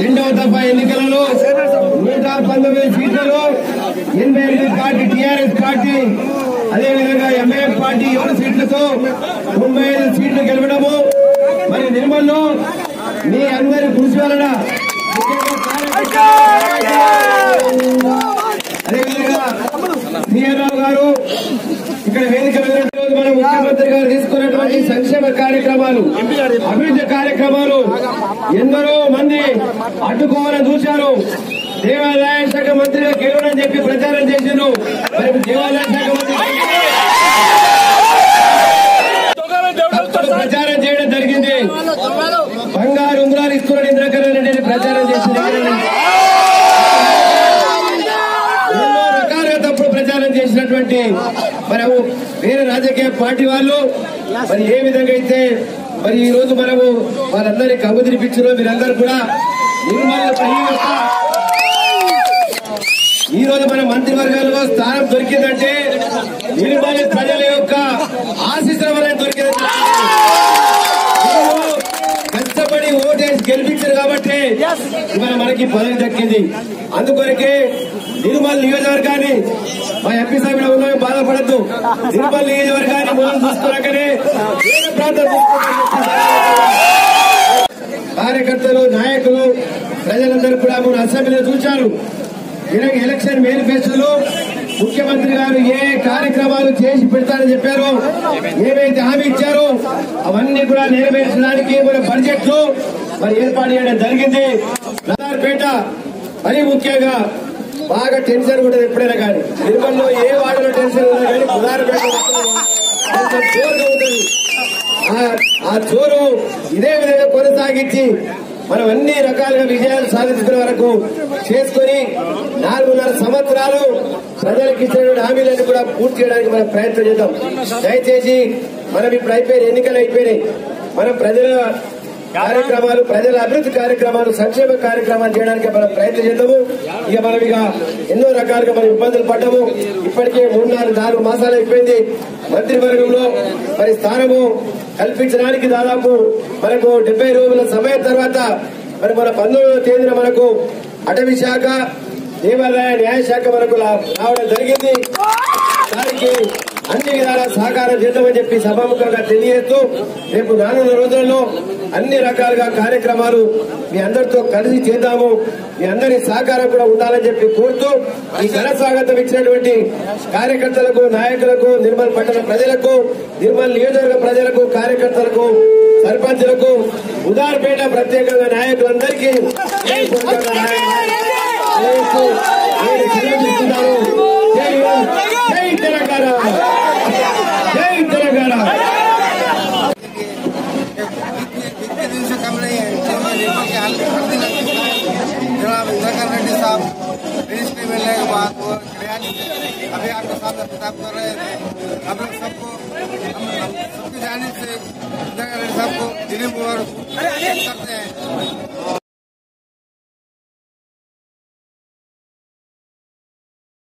రెండవ దఫా ఎన్నికలలో 119 సీట్లలో 88 పార్టీ టీఆర్ఎస్ పార్టీ, అదేవిధంగా ఎంఐఎఫ్ పార్టీ 7 సీట్లతో 95 సీట్లు గెలవడము. మరి నిర్మల్లో మీ అందరి కృషి వలన, అదేవిధంగా శ్రీరావు గారు ఇక్కడ వేదిక మన ముఖ్యమంత్రి గారు తీసుకున్నటువంటి సంక్షేమ కార్యక్రమాలు, అభివృద్ధి కార్యక్రమాలు ఎందరో మంది అడ్డుకోవాలని చూశారు. దేవాదాయ శాఖ మంత్రిగా గెలవని చెప్పి ప్రచారం చేశారు. మరి దేవాదాయ శాఖ మంత్రి ప్రచారం చేయడం జరిగింది. బంగారు ఉంగరాలు ఇస్తున్నాడు ఇంద్రకరణ్ రెడ్డి ప్రచారం చేసింది. ఎన్నో రకాలుగా తప్పుడు ప్రచారం చేసినటువంటి మరి వేరే రాజకీయ పార్టీ వాళ్ళు మరి ఏ విధంగా అయితే మరి ఈ రోజు మనము వాళ్ళందరినీ కబు తినిపించారో మీరందరూ కూడా ఈ రోజు మన మంత్రివర్గాల్లో స్థానం దొరికిందంటే నిర్మల్ ప్రజల యొక్క ఆశీస్సుల వల్ల దొరికిందంటే, కష్టపడి ఓటేసి గెలిపించారు కాబట్టి ఇవాళ మనకి పదవి దక్కింది. అందుకొరకే నిర్మల్ నియోజకవర్గాన్ని మా ఎంపీ సాహెబ్ ఉన్నాయో బాధపడద్దు. నిర్మల్ నియోజకవర్గాన్ని మనం చూసుకున్నాకనే వేరే ప్రాంతం కార్యకర్తలు, నాయకులు, ప్రజలందరూ కూడా మన అసెంబ్లీలో చూశారు. ఎలక్షన్ మేనిఫెస్టోలో ముఖ్యమంత్రి గారు ఏ కార్యక్రమాలు చేసి పెడతారని చెప్పారో, ఏవైతే హామీ ఇచ్చారో అవన్నీ కూడా నెరవేర్చడానికి మన బడ్జెట్ లో మరి ఏర్పాటు చేయడం జరిగింది. నదార్పేట మరీ ముఖ్యంగా బాగా టెన్షన్ ఉంటుంది ఎప్పుడైనా కానీ. నిర్మల్లో ఏ వార్డులో టెన్షన్ ఉన్నా కానీ నదార్పేట జోరుగా ఉంటుంది. ఆ జోరు ఇదే విధంగా కొనసాగించి మనం అన్ని రకాలుగా విజయాలు సాధించుకునే వరకు చేసుకుని 4.5 సంవత్సరాలు ప్రజలకు ఇచ్చినటువంటి హామీలను కూడా పూర్తి చేయడానికి మనం ప్రయత్నం చేద్దాం. దయచేసి మనం ఇప్పుడు అయిపోయిన ఎన్నికలు అయిపోయినాయి. మనం ప్రజల కార్యక్రమాలు, ప్రజల అభివృద్ధి కార్యక్రమాలు, సంక్షేమ కార్యక్రమాలు చేయడానికి మనం ప్రయత్నం చేద్దాము. మనం ఎన్నో రకాలుగా మనం ఇబ్బందులు పడ్డాము. ఇప్పటికే 3-4 మాసాలు అయిపోయింది. మంత్రివర్గంలో మరి స్థానము కల్పించడానికి దాదాపు మనకు 70 రోజుల సమయం తర్వాత మరి మన 19వ తేదీన మనకు అటవీ శాఖ, దేవాదాయ న్యాయశాఖ మనకు రావడం జరిగింది. దానికి అన్ని విధాల సహకారం చేద్దామని చెప్పి సభాముఖంగా తెలియజేస్తూ రేపు రానున్న రోజుల్లో అన్ని రకాలుగా కార్యక్రమాలు మీ అందరితో కలిసి చేద్దాము. మీ అందరి సహకారం కూడా ఉండాలని చెప్పి కోరుతూ ఈ ఘన స్వాగతం ఇచ్చినటువంటి కార్యకర్తలకు, నాయకులకు, నిర్మల్ పట్టణ ప్రజలకు, నిర్మల్ నియోజకవర్గ ప్రజలకు, కార్యకర్తలకు, సర్పంచులకు, ఉదార్పేట ప్రత్యేకంగా నాయకులందరికీ జై తెలంగాణ, జై తెలంగాణ. जनाब इंद्रकरण रेड्डी साहब मिनिस्ट्री मिलने के बाद वो अभी आपके सामने खिताब कर रहे थे. हम लोग सबको सबकी जानिब से इंद्रकरण रेड्डी साहब को दिली मुबारक करते हैं.